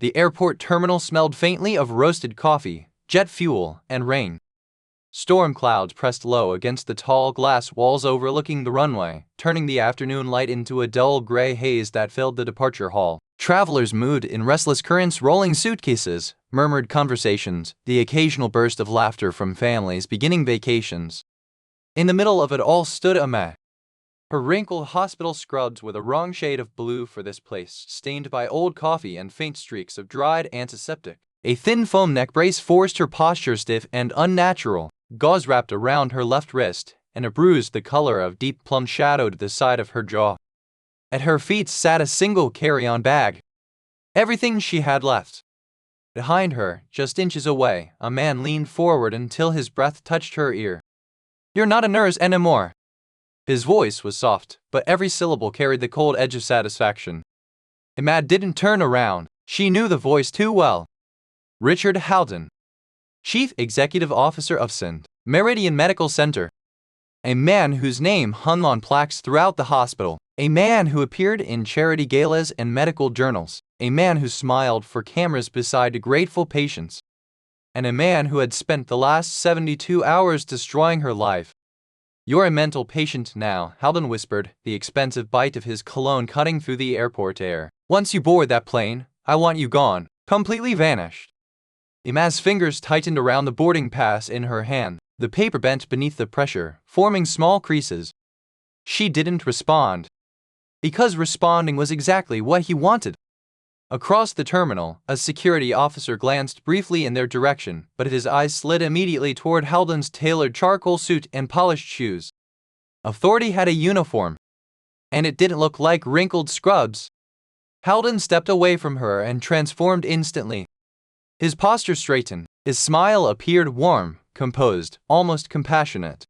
The airport terminal smelled faintly of roasted coffee, jet fuel, and rain. Storm clouds pressed low against the tall glass walls overlooking the runway, turning the afternoon light into a dull gray haze that filled the departure hall. Travelers moved in restless currents, rolling suitcases, murmured conversations, the occasional burst of laughter from families beginning vacations. In the middle of it all stood Emma. Her wrinkled hospital scrubs were the wrong shade of blue for this place, stained by old coffee and faint streaks of dried antiseptic. A thin foam neck brace forced her posture stiff and unnatural. Gauze wrapped around her left wrist, and a bruise the color of deep plum shadowed the side of her jaw. At her feet sat a single carry-on bag. Everything she had left. Behind her, just inches away, a man leaned forward until his breath touched her ear. "You're not a nurse anymore." His voice was soft, but every syllable carried the cold edge of satisfaction. Emma didn't turn around. She knew the voice too well. Richard Haldon, Chief Executive Officer of St. Meridian Medical Center. A man whose name hung on plaques throughout the hospital. A man who appeared in charity galas and medical journals. A man who smiled for cameras beside grateful patients. And a man who had spent the last 72 hours destroying her life. "You're a mental patient now," Haldon whispered, the expensive bite of his cologne cutting through the airport air. "Once you board that plane, I want you gone, completely vanished." Emma's fingers tightened around the boarding pass in her hand. The paper bent beneath the pressure, forming small creases. She didn't respond. Because responding was exactly what he wanted. Across the terminal, a security officer glanced briefly in their direction, but his eyes slid immediately toward Haldon's tailored charcoal suit and polished shoes. Authority had a uniform, and it didn't look like wrinkled scrubs. Haldon stepped away from her and transformed instantly. His posture straightened, his smile appeared warm, composed, almost compassionate.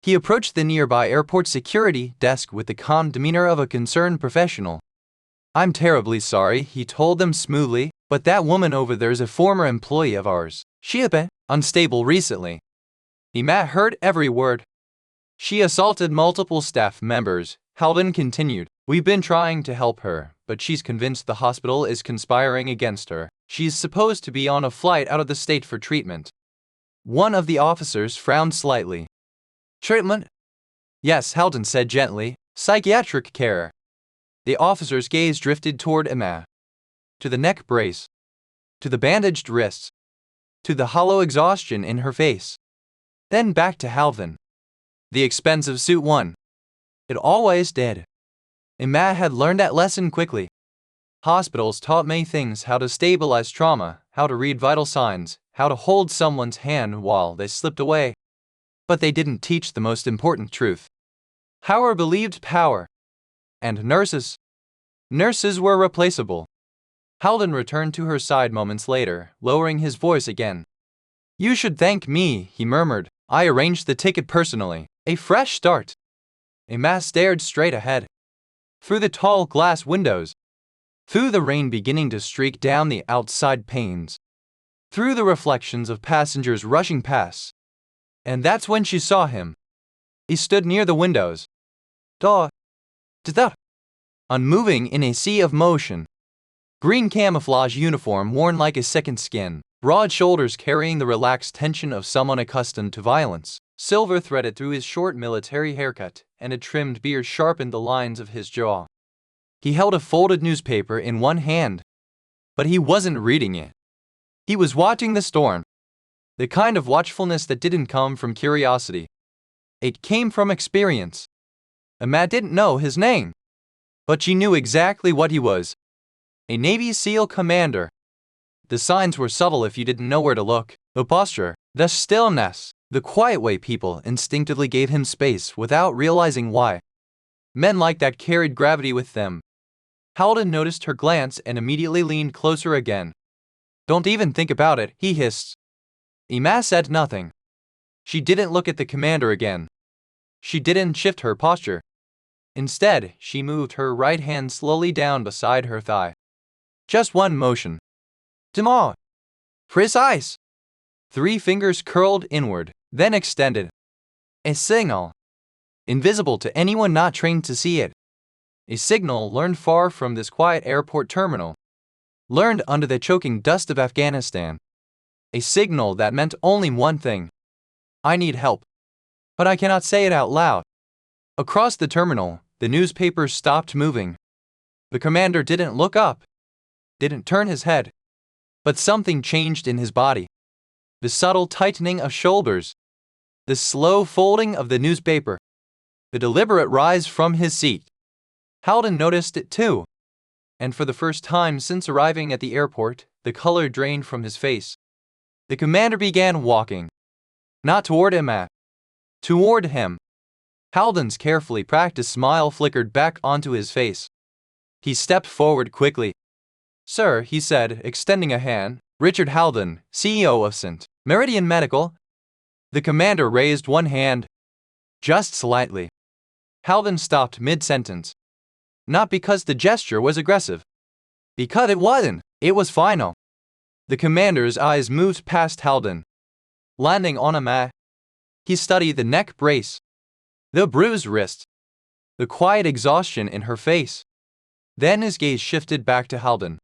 He approached the nearby airport security desk with the calm demeanor of a concerned professional. "I'm terribly sorry," he told them smoothly, "but that woman over there's a former employee of ours. She has been unstable recently." Emma heard every word. "She assaulted multiple staff members," Haldon continued. "We've been trying to help her, but she's convinced the hospital is conspiring against her. She's supposed to be on a flight out of the state for treatment." One of the officers frowned slightly. "Treatment?" "Yes," Haldon said gently. "Psychiatric care." The officer's gaze drifted toward Emma. To the neck brace. To the bandaged wrists. To the hollow exhaustion in her face. Then back to Haldon. The expensive suit won. It always did. Emma had learned that lesson quickly. Hospitals taught many things: how to stabilize trauma, how to read vital signs, how to hold someone's hand while they slipped away. But they didn't teach the most important truth. Power believed power. And nurses were replaceable. Haldon returned to her side moments later, lowering his voice again. "You should thank me," he murmured. "I arranged the ticket personally. A fresh start." Emma stared straight ahead. Through the tall glass windows. Through the rain beginning to streak down the outside panes. Through the reflections of passengers rushing past. And that's when she saw him. He stood near the windows. Unmoving in a sea of motion. Green camouflage uniform worn like a second skin. Broad shoulders carrying the relaxed tension of someone accustomed to violence. Silver threaded through his short military haircut, and a trimmed beard sharpened the lines of his jaw. He held a folded newspaper in one hand. But he wasn't reading it. He was watching the storm. The kind of watchfulness that didn't come from curiosity. It came from experience. Emma didn't know his name. But she knew exactly what he was. A Navy SEAL commander. The signs were subtle if you didn't know where to look. The posture, the stillness, the quiet way people instinctively gave him space without realizing why. Men like that carried gravity with them. Haldon noticed her glance and immediately leaned closer again. "Don't even think about it," he hissed. Emma said nothing. She didn't look at the commander again. She didn't shift her posture. Instead, she moved her right hand slowly down beside her thigh. Just one motion. Demar. Precise. 3 fingers curled inward, then extended. A signal. Invisible to anyone not trained to see it. A signal learned far from this quiet airport terminal. learned under the choking dust of Afghanistan. A signal that meant only one thing. I need help. But I cannot say it out loud. Across the terminal, the newspapers stopped moving. The commander didn't look up, didn't turn his head. But something changed in his body. The subtle tightening of shoulders, the slow folding of the newspaper, the deliberate rise from his seat. Haldon noticed it too. And for the first time since arriving at the airport, the color drained from his face. The commander began walking. Not toward Emma. Toward him. Haldon's carefully practiced smile flickered back onto his face. He stepped forward quickly. Sir, he said, extending a hand. Richard Haldon, CEO of St. Meridian Medical. The commander raised one hand. Just slightly. Haldon stopped mid-sentence. Not because the gesture was aggressive. Because it wasn't. It was final. The commander's eyes moved past Haldon. Landing on Emma. He studied the neck brace. The bruised wrist. The quiet exhaustion in her face. Then his gaze shifted back to Haldon.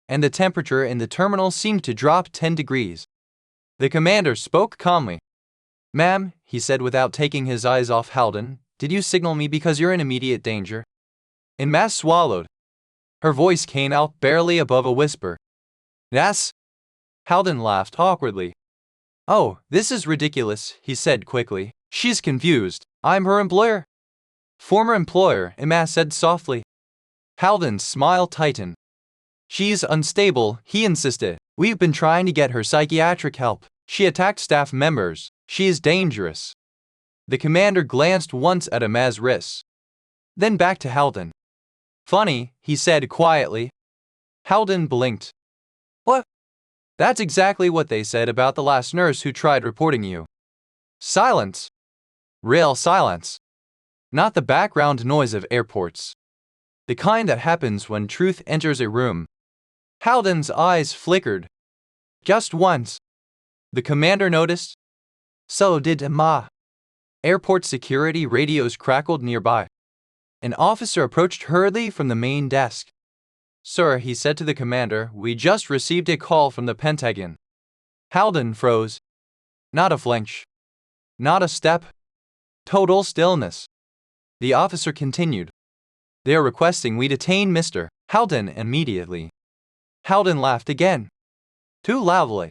And the temperature in the terminal seemed to drop 10 degrees. The commander spoke calmly. Ma'am, he said without taking his eyes off Haldon, did you signal me because you're in immediate danger? Emma swallowed. Her voice came out barely above a whisper. Yes? Haldon laughed awkwardly. Oh, this is ridiculous, he said quickly. She's confused. I'm her employer. Former employer, Emma said softly. Haldon's smile tightened. She's unstable, he insisted. We've been trying to get her psychiatric help. She attacked staff members. She is dangerous. The commander glanced once at Emma's wrists. Then back to Haldon. Funny, he said quietly. Haldon blinked. What? That's exactly what they said about the last nurse who tried reporting you. Silence. Real silence. Not the background noise of airports. The kind that happens when truth enters a room. Haldon's eyes flickered. Just once. The commander noticed. So did Emma. Airport security radios crackled nearby. An officer approached hurriedly from the main desk. Sir, he said to the commander, we just received a call from the Pentagon. Haldon froze. Not a flinch. Not a step. Total stillness. The officer continued. They are requesting we detain Mr. Haldon immediately. Haldon laughed again. Too loudly.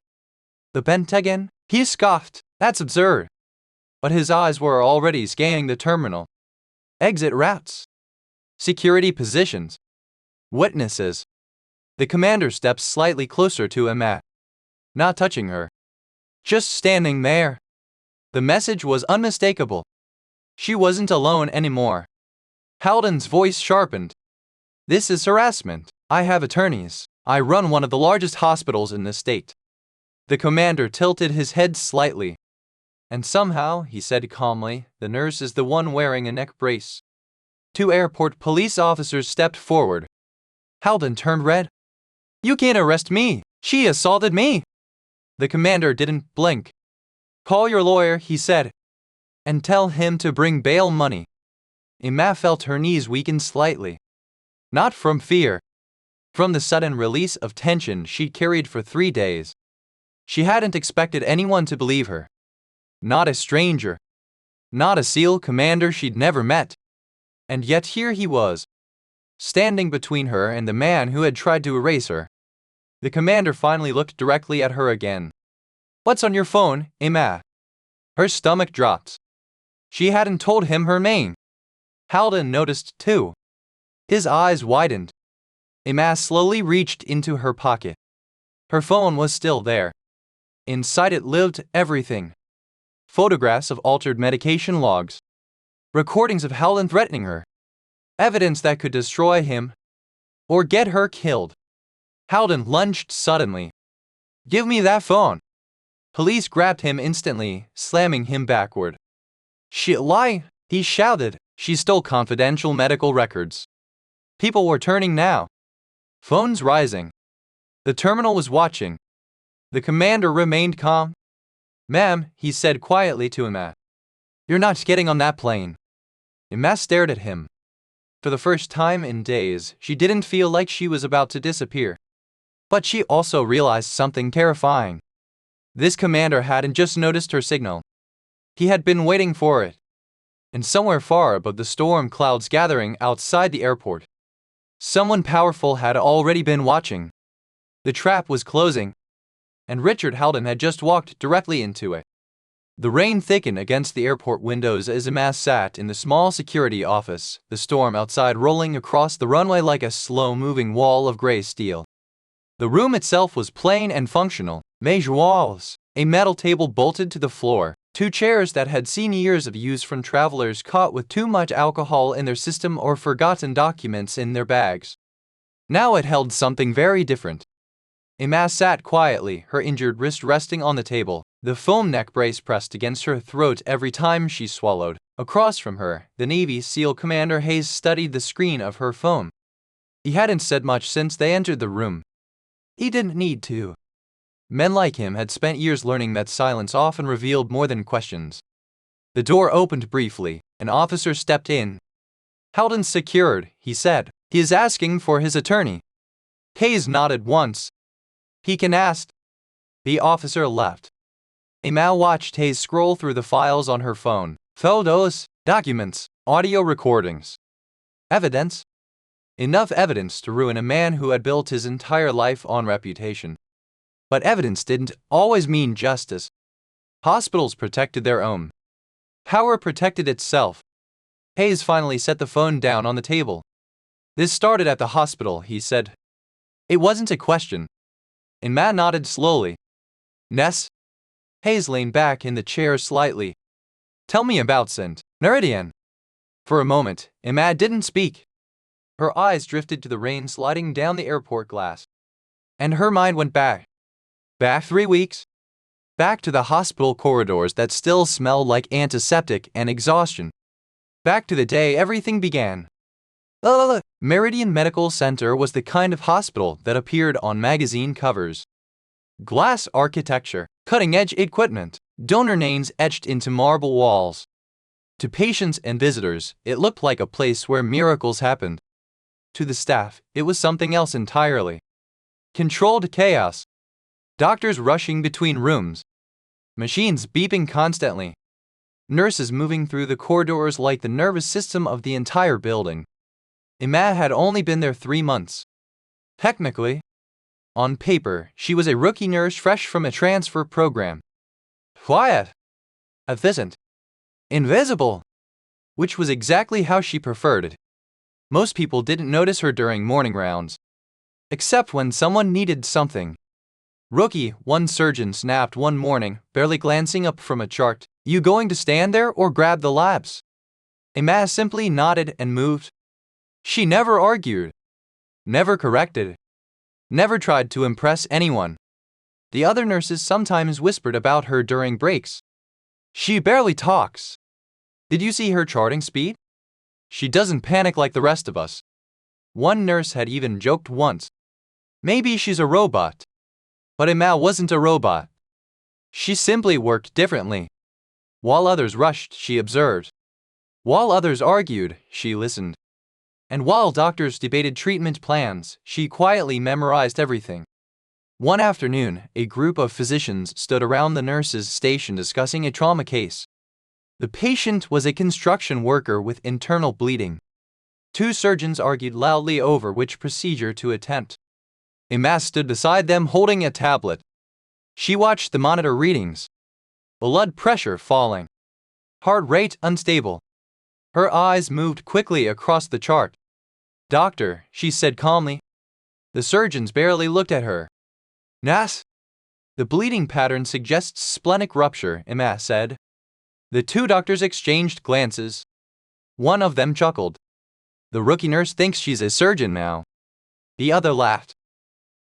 The Pentagon? He scoffed. That's absurd. But his eyes were already scanning the terminal. Exit routes. Security positions. Witnesses. The commander stepped slightly closer to Emma. Not touching her. Just standing there. The message was unmistakable. She wasn't alone anymore. Haldon's voice sharpened. This is harassment. I have attorneys. I run one of the largest hospitals in the state. The commander tilted his head slightly. And somehow, he said calmly, the nurse is the one wearing a neck brace. 2 airport police officers stepped forward. Haldon turned red. You can't arrest me. She assaulted me. The commander didn't blink. Call your lawyer, he said. And tell him to bring bail money. Emma felt her knees weaken slightly. Not from fear. From the sudden release of tension she'd carried for 3 days. She hadn't expected anyone to believe her. Not a stranger. Not a SEAL commander she'd never met. And yet here he was. Standing between her and the man who had tried to erase her. The commander finally looked directly at her again. What's on your phone, Emma? Her stomach dropped. She hadn't told him her name. Haldon noticed too. His eyes widened. Emma slowly reached into her pocket. Her phone was still there. Inside it lived everything. Photographs of altered medication logs. Recordings of Haldon threatening her. Evidence that could destroy him. Or get her killed. Haldon lunged suddenly. Give me that phone. Police grabbed him instantly, slamming him backward. She lie, he shouted. She stole confidential medical records. People were turning now. Phones rising. The terminal was watching. The commander remained calm. Ma'am, he said quietly to Emma. You're not getting on that plane. Emma stared at him. For the first time in days, she didn't feel like she was about to disappear. But she also realized something terrifying. This commander hadn't just noticed her signal. He had been waiting for it. And somewhere far above the storm clouds gathering outside the airport, someone powerful had already been watching. The trap was closing, and Richard Haldon had just walked directly into it. The rain thickened against the airport windows as Emma sat in the small security office, the storm outside rolling across the runway like a slow-moving wall of gray steel. The room itself was plain and functional. Beige walls, a metal table bolted to the floor, two chairs that had seen years of use from travelers caught with too much alcohol in their system or forgotten documents in their bags. Now it held something very different. Emma sat quietly, her injured wrist resting on the table, the foam neck brace pressed against her throat every time she swallowed. Across from her, the Navy SEAL Commander Hayes studied the screen of her phone. He hadn't said much since they entered the room. He didn't need to. Men like him had spent years learning that silence often revealed more than questions. The door opened briefly. An officer stepped in. "Haldon's secured," he said. "He is asking for his attorney." Hayes nodded once. "He can ask." The officer left. Emma watched Hayes scroll through the files on her phone. Photos, documents, audio recordings. Evidence. Enough evidence to ruin a man who had built his entire life on reputation. But evidence didn't always mean justice. Hospitals protected their own. Power protected itself. Hayes finally set the phone down on the table. "This started at the hospital," he said. It wasn't a question. Emma nodded slowly. "Ness?" Hayes leaned back in the chair slightly. "Tell me about St. Meridian." For a moment, Emma didn't speak. Her eyes drifted to the rain sliding down the airport glass. And her mind went back. Back 3 weeks. Back to the hospital corridors that still smelled like antiseptic and exhaustion. Back to the day everything began. Meridian Medical Center was the kind of hospital that appeared on magazine covers. Glass architecture, cutting-edge equipment, donor names etched into marble walls. To patients and visitors, it looked like a place where miracles happened. To the staff, it was something else entirely. Controlled chaos. Doctors rushing between rooms. Machines beeping constantly. Nurses moving through the corridors like the nervous system of the entire building. Emma had only been there 3 months. Technically, on paper, she was a rookie nurse fresh from a transfer program. Quiet. Efficient. Invisible. Which was exactly how she preferred it. Most people didn't notice her during morning rounds. Except when someone needed something. "Rookie," one surgeon snapped one morning, barely glancing up from a chart. "You going to stand there or grab the labs?" Emma simply nodded and moved. She never argued. Never corrected. Never tried to impress anyone. The other nurses sometimes whispered about her during breaks. "She barely talks. Did you see her charting speed? She doesn't panic like the rest of us." One nurse had even joked once. "Maybe she's a robot." But Emma wasn't a robot. She simply worked differently. While others rushed, she observed. While others argued, she listened. And while doctors debated treatment plans, she quietly memorized everything. One afternoon, a group of physicians stood around the nurse's station discussing a trauma case. The patient was a construction worker with internal bleeding. 2 surgeons argued loudly over which procedure to attempt. Emma stood beside them holding a tablet. She watched the monitor readings. Blood pressure falling. Heart rate unstable. Her eyes moved quickly across the chart. "Doctor," she said calmly. The surgeons barely looked at her. "Nas?" "The bleeding pattern suggests splenic rupture," Emma said. The 2 doctors exchanged glances. One of them chuckled. "The rookie nurse thinks she's a surgeon now." The other laughed.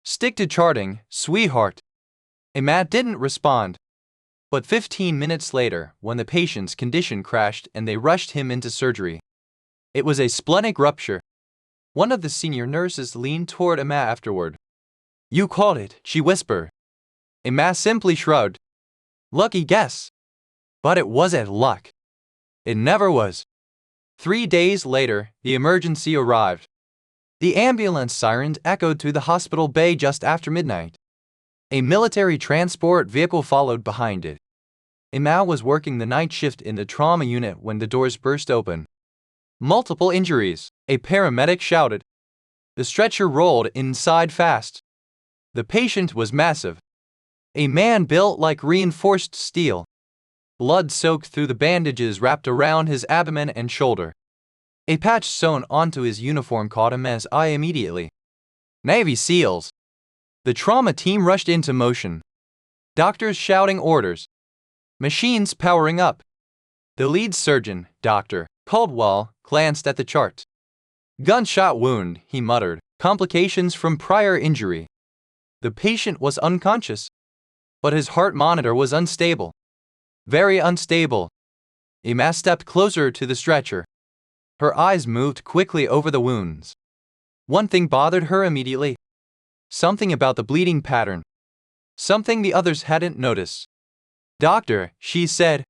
"Stick to charting, sweetheart." Emma didn't respond. But 15 minutes later, when the patient's condition crashed and they rushed him into surgery, it was a splenic rupture. One of the senior nurses leaned toward Emma afterward. "You called it," she whispered. Emma simply shrugged. "Lucky guess." But it wasn't luck. It never was. 3 days later, the emergency arrived. The ambulance sirens echoed through the hospital bay just after midnight. A military transport vehicle followed behind it. Emma was working the night shift in the trauma unit when the doors burst open. Multiple injuries, a paramedic shouted. The stretcher rolled inside fast. The patient was massive. A man built like reinforced steel. Blood soaked through the bandages wrapped around his abdomen and shoulder. A patch sewn onto his uniform caught Emma's eye immediately. Navy SEALs. The trauma team rushed into motion. Doctors shouting orders. Machines powering up. The lead surgeon, Dr. Caldwell, glanced at the chart. Gunshot wound, he muttered. Complications from prior injury. The patient was unconscious, but his heart monitor was unstable. Very unstable. Emma stepped closer to the stretcher. Her eyes moved quickly over the wounds. One thing bothered her immediately. Something about the bleeding pattern. Something the others hadn't noticed. Doctor, she said.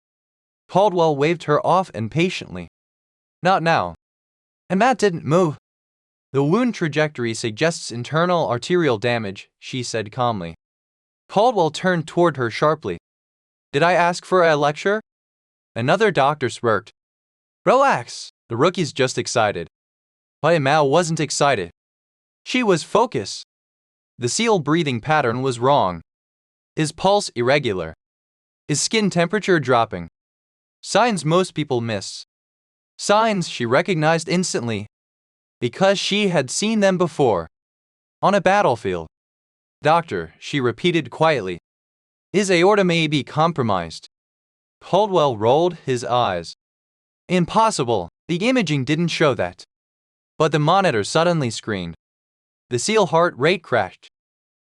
Caldwell waved her off impatiently. Not now. Emma didn't move. The wound trajectory suggests internal arterial damage, she said calmly. Caldwell turned toward her sharply. Did I ask for a lecture? Another doctor smirked. Relax, the rookie's just excited. But Emma wasn't excited. She was focused. The SEAL breathing pattern was wrong. His pulse irregular. His skin temperature dropping. Signs most people miss. Signs she recognized instantly. Because she had seen them before. On a battlefield. Doctor, she repeated quietly. His aorta may be compromised. Caldwell rolled his eyes. Impossible, the imaging didn't show that. But the monitor suddenly screamed. The SEAL heart rate crashed.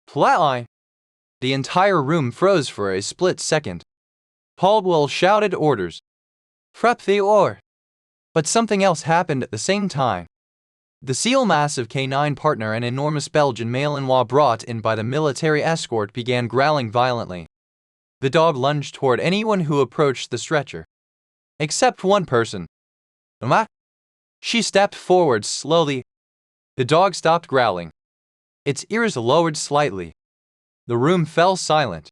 Flatline. The entire room froze for a split second. Caldwell shouted orders. Prep the ore. But something else happened at the same time. The SEAL massive K9 partner, an enormous Belgian Malinois brought in by the military escort, began growling violently. The dog lunged toward anyone who approached the stretcher. Except one person. Emma? She stepped forward slowly. The dog stopped growling. Its ears lowered slightly. The room fell silent.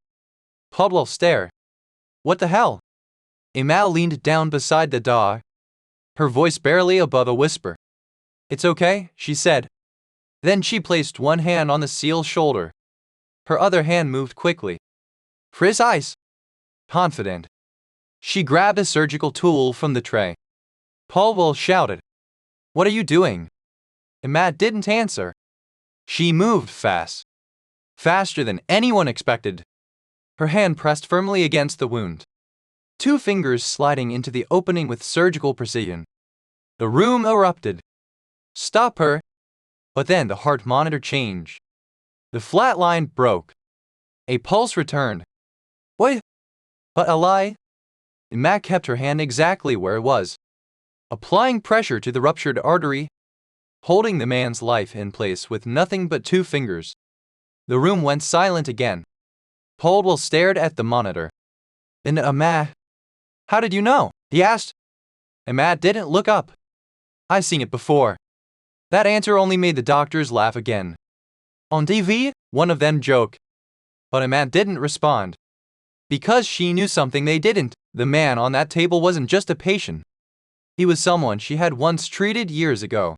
Caldwell stared. What the hell? Emma leaned down beside the dog. Her voice barely above a whisper. It's okay, she said. Then she placed one hand on the SEAL's shoulder. Her other hand moved quickly. Precise. Confident. She grabbed a surgical tool from the tray. Caldwell shouted. What are you doing? Emma didn't answer. She moved fast. Faster than anyone expected. Her hand pressed firmly against the wound. 2 fingers sliding into the opening with surgical precision. The room erupted. Stop her. But then the heart monitor changed. The flat line broke. A pulse returned. What? But a lie? Emma kept her hand exactly where it was, applying pressure to the ruptured artery, holding the man's life in place with nothing but 2 fingers. The room went silent again. Caldwell stared at the monitor. And Emma, how did you know? He asked. Emma didn't look up. I've seen it before. That answer only made the doctors laugh again. On TV, one of them joked. But Emma didn't respond. Because she knew something they didn't. The man on that table wasn't just a patient. He was someone she had once treated years ago.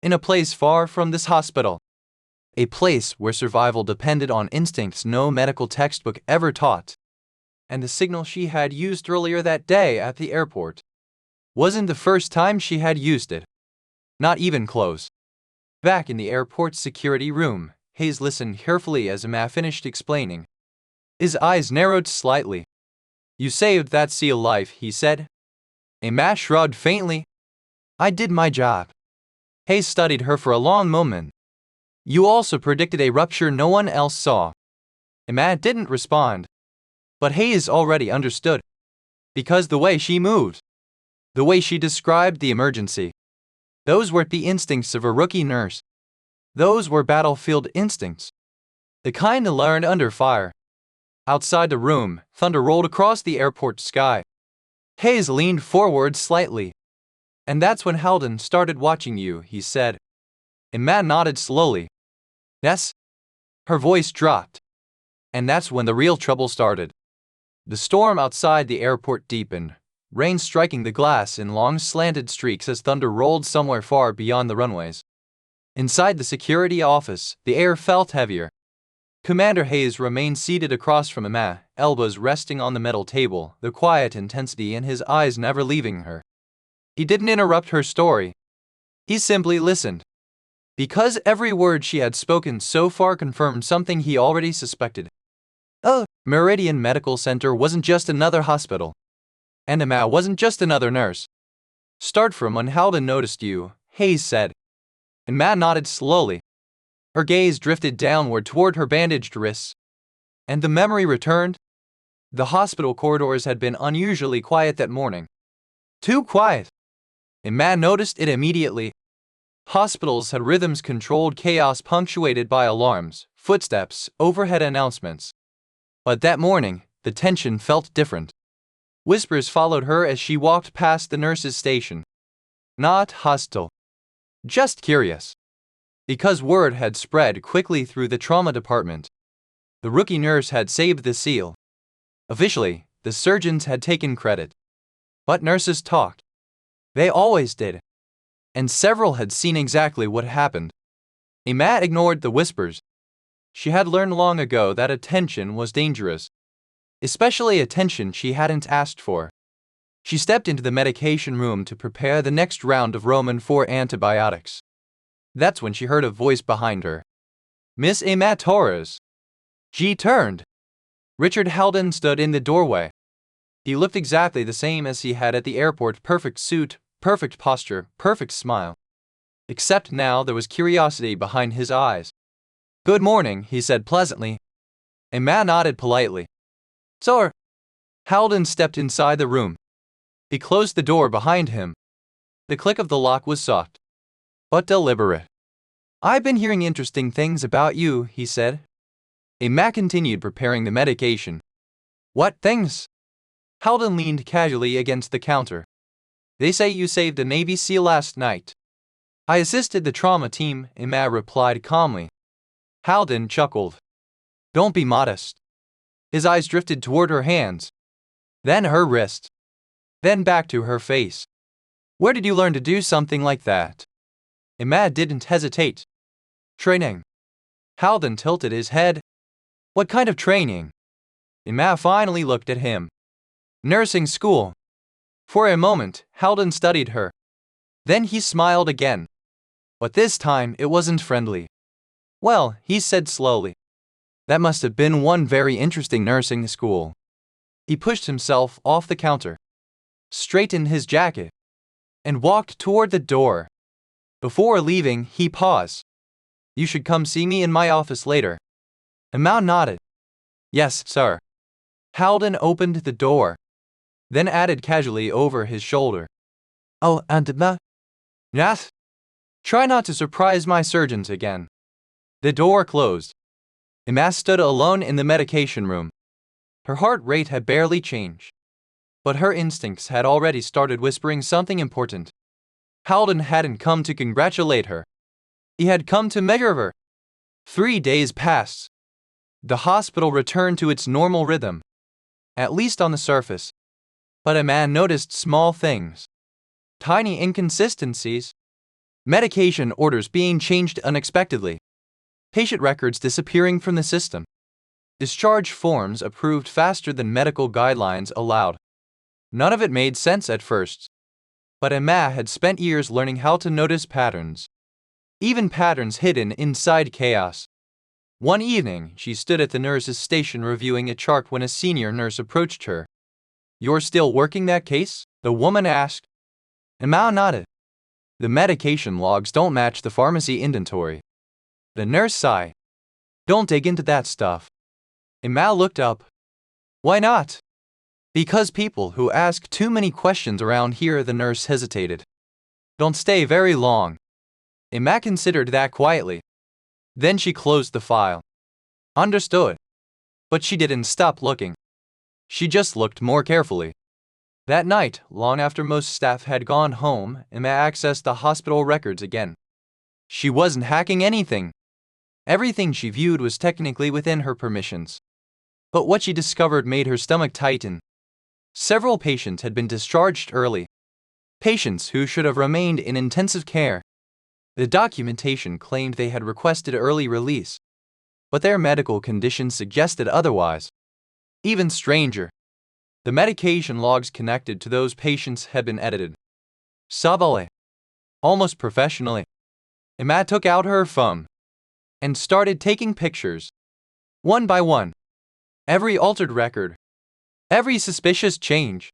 In a place far from this hospital. A place where survival depended on instincts no medical textbook ever taught. And the signal she had used earlier that day at the airport wasn't the first time she had used it. Not even close. Back in the airport's security room, Hayes listened carefully as Emma finished explaining. His eyes narrowed slightly. You saved that SEAL life, he said. Emma shrugged faintly. I did my job. Hayes studied her for a long moment. You also predicted a rupture no one else saw. Emma didn't respond. But Hayes already understood. Because the way she moved. The way she described the emergency. Those weren't the instincts of a rookie nurse. Those were battlefield instincts. The kind learned under fire. Outside the room, thunder rolled across the airport sky. Hayes leaned forward slightly. And that's when Halden started watching you, he said. Emma nodded slowly. Yes. Her voice dropped. And that's when the real trouble started. The storm outside the airport deepened, rain striking the glass in long slanted streaks as thunder rolled somewhere far beyond the runways. Inside the security office, the air felt heavier. Commander Hayes remained seated across from Emma, elbows resting on the metal table, the quiet intensity in his eyes never leaving her. He didn't interrupt her story. He simply listened. Because every word she had spoken so far confirmed something he already suspected. Oh, Meridian Medical Center wasn't just another hospital. And Emma wasn't just another nurse. Start from when Halden noticed you, Hayes said. Emma nodded slowly. Her gaze drifted downward toward her bandaged wrists. And the memory returned. The hospital corridors had been unusually quiet that morning. Too quiet. Emma noticed it immediately. Hospitals had rhythms-controlled chaos punctuated by alarms, footsteps, overhead announcements. But that morning, the tension felt different. Whispers followed her as she walked past the nurse's station. Not hostile. Just curious. Because word had spread quickly through the trauma department. The rookie nurse had saved the seal. Officially, the surgeons had taken credit. But nurses talked. They always did. And several had seen exactly what happened. Emma ignored the whispers. She had learned long ago that attention was dangerous. Especially attention she hadn't asked for. She stepped into the medication room to prepare the next round of Roman 4 antibiotics. That's when she heard a voice behind her. Miss Emma Torres. She turned. Richard Halden stood in the doorway. He looked exactly the same as he had at the airport, perfect suit, perfect posture, perfect smile. Except now there was curiosity behind his eyes. Good morning, he said pleasantly. Emma nodded politely. Sir. Halden stepped inside the room. He closed the door behind him. The click of the lock was soft, but deliberate. I've been hearing interesting things about you, he said. Emma continued preparing the medication. What things? Halden leaned casually against the counter. They say you saved a Navy SEAL last night. I assisted the trauma team, Emma replied calmly. Halden chuckled. Don't be modest. His eyes drifted toward her hands. Then her wrist. Then back to her face. Where did you learn to do something like that? Emma didn't hesitate. Training. Halden tilted his head. What kind of training? Emma finally looked at him. Nursing school. For a moment, Halden studied her. Then he smiled again. But this time it wasn't friendly. Well, he said slowly. That must have been one very interesting nursing school. He pushed himself off the counter, straightened his jacket, and walked toward the door. Before leaving, he paused. You should come see me in my office later. Emma nodded. Yes, sir. Halden opened the door, then added casually over his shoulder. Oh, and Emma? Yes. Try not to surprise my surgeons again. The door closed. Emma stood alone in the medication room. Her heart rate had barely changed. But her instincts had already started whispering something important. Halden hadn't come to congratulate her. He had come to measure her. 3 days passed. The hospital returned to its normal rhythm, at least on the surface. But Emma noticed small things. Tiny inconsistencies. Medication orders being changed unexpectedly. Patient records disappearing from the system. Discharge forms approved faster than medical guidelines allowed. None of it made sense at first. But Emma had spent years learning how to notice patterns. Even patterns hidden inside chaos. One evening, she stood at the nurse's station reviewing a chart when a senior nurse approached her. You're still working that case? The woman asked. Emma nodded. The medication logs don't match the pharmacy inventory. The nurse sighed. Don't dig into that stuff. Emma looked up. Why not? Because people who ask too many questions around here, the nurse hesitated. Don't stay very long. Emma considered that quietly. Then she closed the file. Understood. But she didn't stop looking. She just looked more carefully. That night, long after most staff had gone home, Emma accessed the hospital records again. She wasn't hacking anything. Everything she viewed was technically within her permissions. But what she discovered made her stomach tighten. Several patients had been discharged early. Patients who should have remained in intensive care. The documentation claimed they had requested early release, but their medical condition suggested otherwise. Even stranger, the medication logs connected to those patients had been edited. Subtly, almost professionally, Emma took out her phone and started taking pictures, one by one. Every altered record, every suspicious change,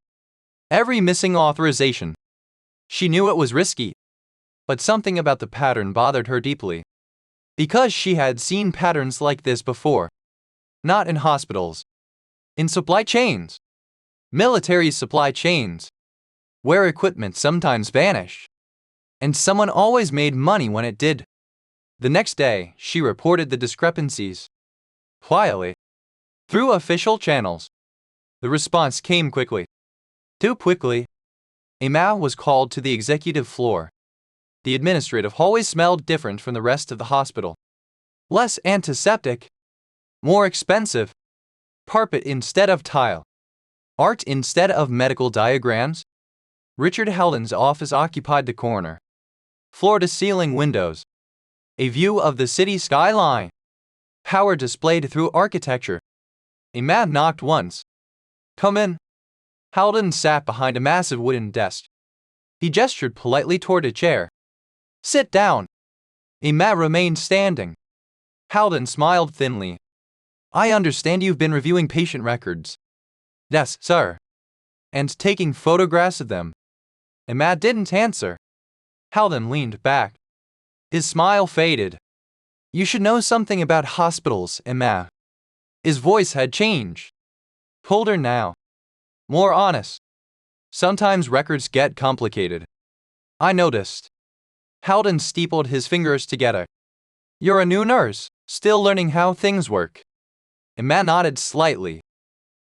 every missing authorization. She knew it was risky, but something about the pattern bothered her deeply. Because she had seen patterns like this before. Not in hospitals. In supply chains. Military supply chains. Where equipment sometimes vanished. And someone always made money when it did. The next day, she reported the discrepancies. Quietly. Through official channels. The response came quickly. Too quickly. Emma was called to the executive floor. The administrative hallway smelled different from the rest of the hospital. Less antiseptic. More expensive. Carpet instead of tile. Art instead of medical diagrams. Richard Haldon's office occupied the corner. Floor-to-ceiling windows. A view of the city skyline. Power displayed through architecture. Emma knocked once. Come in. Haldon sat behind a massive wooden desk. He gestured politely toward a chair. Sit down. Emma remained standing. Haldon smiled thinly. I understand you've been reviewing patient records. Yes, sir. And taking photographs of them. Emma didn't answer. Haldon leaned back. His smile faded. You should know something about hospitals, Emma. His voice had changed. Colder now. More honest. Sometimes records get complicated. I noticed. Haldon steepled his fingers together. You're a new nurse, still learning how things work. Emma nodded slightly.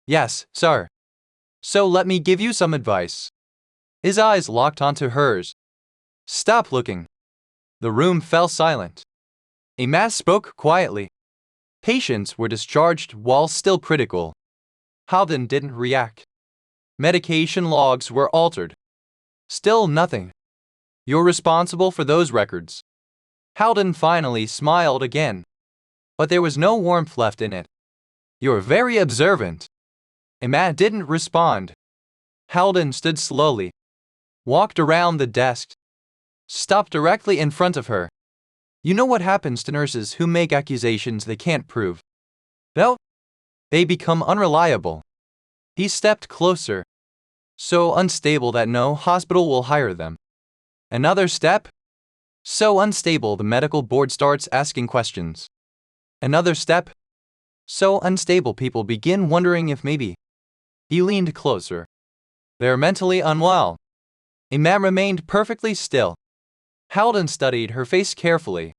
Yes, sir. So let me give you some advice. His eyes locked onto hers. Stop looking. The room fell silent. Emma spoke quietly. Patients were discharged while still critical. Haldon didn't react. Medication logs were altered. Still nothing. You're responsible for those records. Haldon finally smiled again. But there was no warmth left in it. You're very observant. Emma didn't respond. Haldon stood slowly. Walked around the desk. Stopped directly in front of her. You know what happens to nurses who make accusations they can't prove? No? They become unreliable. He stepped closer. So unstable that no hospital will hire them. Another step? So unstable the medical board starts asking questions. Another step? So unstable people begin wondering if maybe. He leaned closer. They're mentally unwell. Emma remained perfectly still. Haldon studied her face carefully.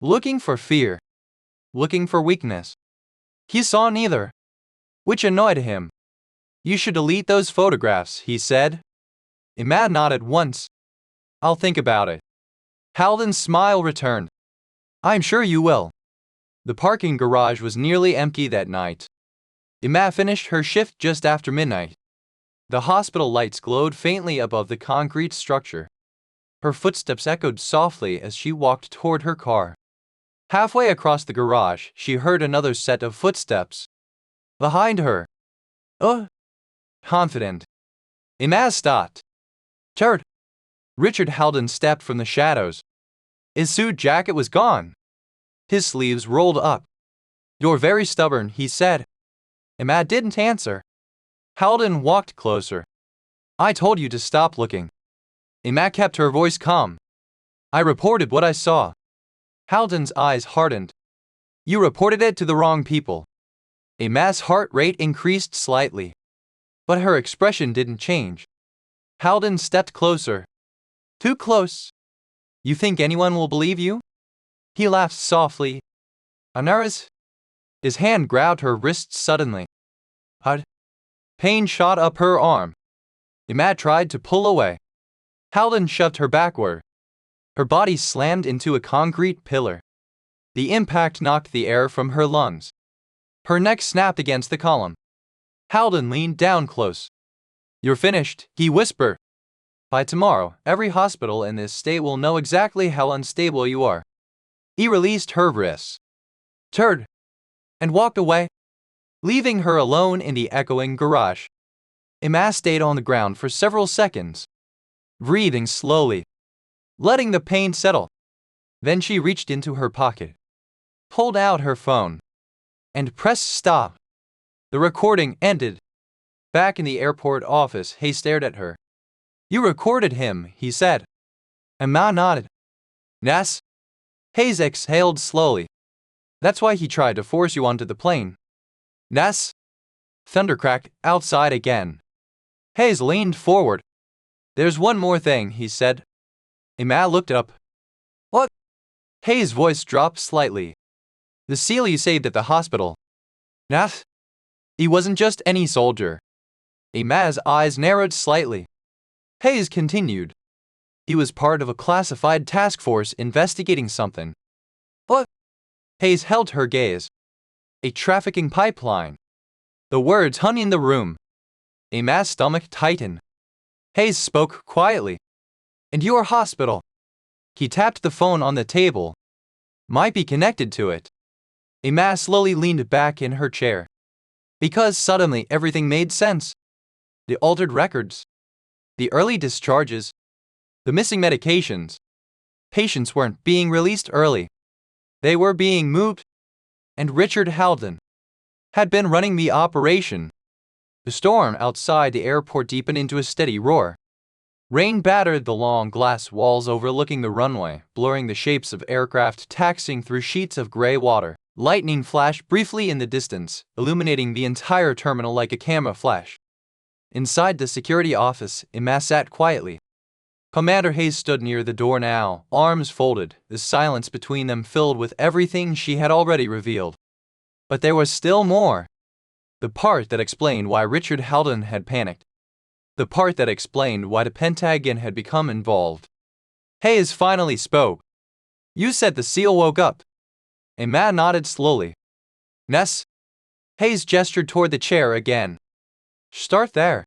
Looking for fear. Looking for weakness. He saw neither. Which annoyed him. You should delete those photographs, he said. Emma nodded once. I'll think about it. Haldon's smile returned. I'm sure you will. The parking garage was nearly empty that night. Emma finished her shift just after midnight. The hospital lights glowed faintly above the concrete structure. Her footsteps echoed softly as she walked toward her car. Halfway across the garage, she heard another set of footsteps. Behind her. Confident. Emma stopped. Turd. Richard Haldon stepped from the shadows. His suit jacket was gone. His sleeves rolled up. You're very stubborn, he said. Emma didn't answer. Haldon walked closer. I told you to stop looking. Emma kept her voice calm. I reported what I saw. Haldon's eyes hardened. You reported it to the wrong people. Emma's heart rate increased slightly. But her expression didn't change. Haldon stepped closer. Too close. You think anyone will believe you? He laughed softly. Anaris? His hand grabbed her wrist suddenly. Hud. Pain shot up her arm. Emma tried to pull away. Haldon shoved her backward. Her body slammed into a concrete pillar. The impact knocked the air from her lungs. Her neck snapped against the column. Haldon leaned down close. "You're finished," he whispered. "By tomorrow, every hospital in this state will know exactly how unstable you are." He released her wrists, turned, and walked away, leaving her alone in the echoing garage. Emma stayed on the ground for several seconds, breathing slowly, letting the pain settle. Then she reached into her pocket, pulled out her phone, and pressed stop. The recording ended. Back in the airport office, Hay stared at her. "You recorded him," he said. Emma nodded. "Yes." Hayes exhaled slowly. "That's why he tried to force you onto the plane." "Yes." Thundercrack outside again. Hayes leaned forward. "There's one more thing," he said. Emma looked up. "What?" Hayes' voice dropped slightly. "The SEAL you saved at the hospital." "Yes." "He wasn't just any soldier." Emma's eyes narrowed slightly. Hayes continued. "He was part of a classified task force investigating something." "What?" Hayes held her gaze. "A trafficking pipeline." The words hung in the room. Emma's stomach tightened. Hayes spoke quietly. "And your hospital?" He tapped the phone on the table. "Might be connected to it." Emma slowly leaned back in her chair. Because suddenly everything made sense. The altered records, the early discharges, the missing medications. Patients weren't being released early. They were being moved. And Richard Haldon had been running the operation. The storm outside the airport deepened into a steady roar. Rain battered the long glass walls overlooking the runway, blurring the shapes of aircraft taxiing through sheets of gray water. Lightning flashed briefly in the distance, illuminating the entire terminal like a camera flash. Inside the security office, Emma sat quietly. Commander Hayes stood near the door now, arms folded, the silence between them filled with everything she had already revealed. But there was still more. The part that explained why Richard Haldon had panicked. The part that explained why the Pentagon had become involved. Hayes finally spoke. "You said the SEAL woke up." Emma nodded slowly. "Yes." Hayes gestured toward the chair again. "Start there."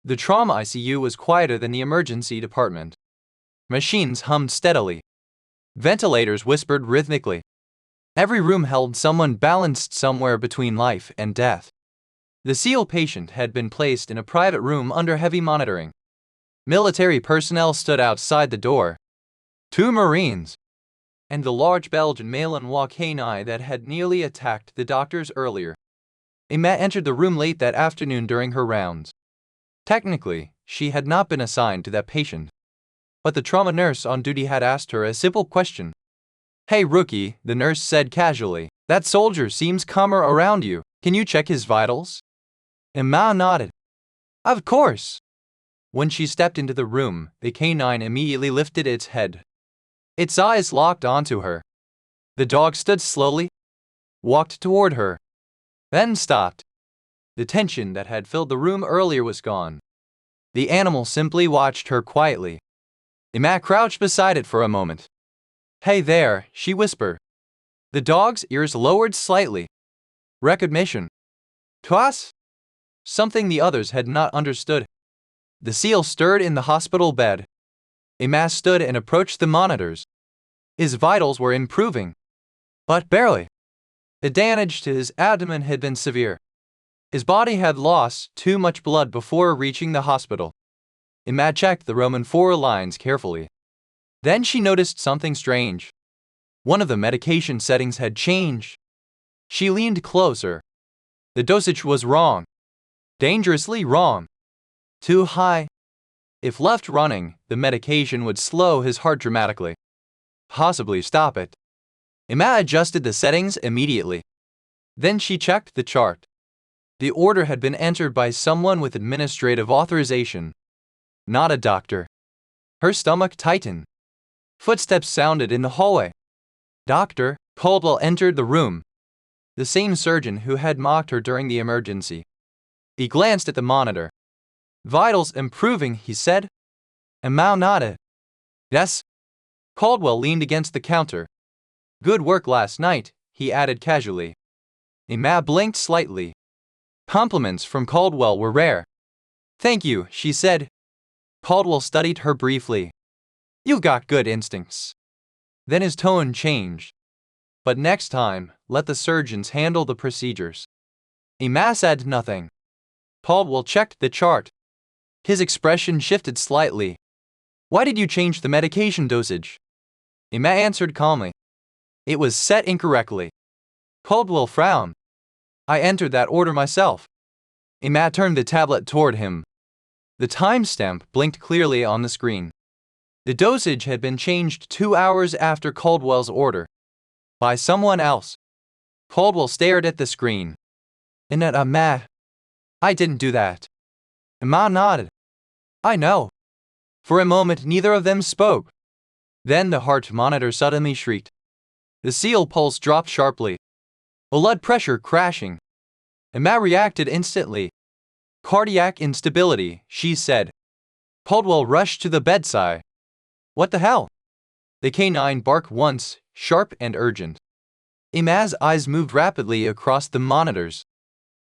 The trauma ICU was quieter than the emergency department. Machines hummed steadily. Ventilators whispered rhythmically. Every room held someone balanced somewhere between life and death. The SEAL patient had been placed in a private room under heavy monitoring. Military personnel stood outside the door. 2 Marines. And the large Belgian Malinois canine that had nearly attacked the doctors earlier. Emma entered the room late that afternoon during her rounds. Technically, she had not been assigned to that patient. But the trauma nurse on duty had asked her a simple question. "Hey rookie," the nurse said casually, "that soldier seems calmer around you. Can you check his vitals?" Emma nodded. "Of course." When she stepped into the room, the canine immediately lifted its head. Its eyes locked onto her. The dog stood slowly, walked toward her, then stopped. The tension that had filled the room earlier was gone. The animal simply watched her quietly. Emma crouched beside it for a moment. "Hey there," she whispered. The dog's ears lowered slightly. "Recognition." "To us?" Something the others had not understood. The SEAL stirred in the hospital bed. Emma stood and approached the monitors. His vitals were improving. But barely. The damage to his abdomen had been severe. His body had lost too much blood before reaching the hospital. Emma checked the Roman 4 lines carefully. Then she noticed something strange. One of the medication settings had changed. She leaned closer. The dosage was wrong. Dangerously wrong. Too high. If left running, the medication would slow his heart dramatically. Possibly stop it. Emma adjusted the settings immediately. Then she checked the chart. The order had been entered by someone with administrative authorization. Not a doctor. Her stomach tightened. Footsteps sounded in the hallway. Dr. Caldwell entered the room. The same surgeon who had mocked her during the emergency. He glanced at the monitor. "Vitals improving," he said. Emma nodded. "Yes." Caldwell leaned against the counter. Good work last night, he added casually. Emma blinked slightly. Compliments from Caldwell were rare. Thank you, she said. Caldwell studied her briefly. You've got good instincts. Then his tone changed. But next time, let the surgeons handle the procedures. Emma said nothing. Caldwell checked the chart. His expression shifted slightly. Why did you change the medication dosage? Emma answered calmly. It was set incorrectly. Caldwell frowned. I entered that order myself. Emma turned the tablet toward him. The timestamp blinked clearly on the screen. The dosage had been changed 2 hours after Caldwell's order. By someone else. Caldwell stared at the screen. Emma. I didn't do that. Emma nodded. I know. For a moment neither of them spoke. Then the heart monitor suddenly shrieked. The seal pulse dropped sharply. Blood pressure crashing. Emma reacted instantly. Cardiac instability, she said. Caldwell rushed to the bedside. What the hell? The canine barked once, sharp and urgent. Emma's eyes moved rapidly across the monitors.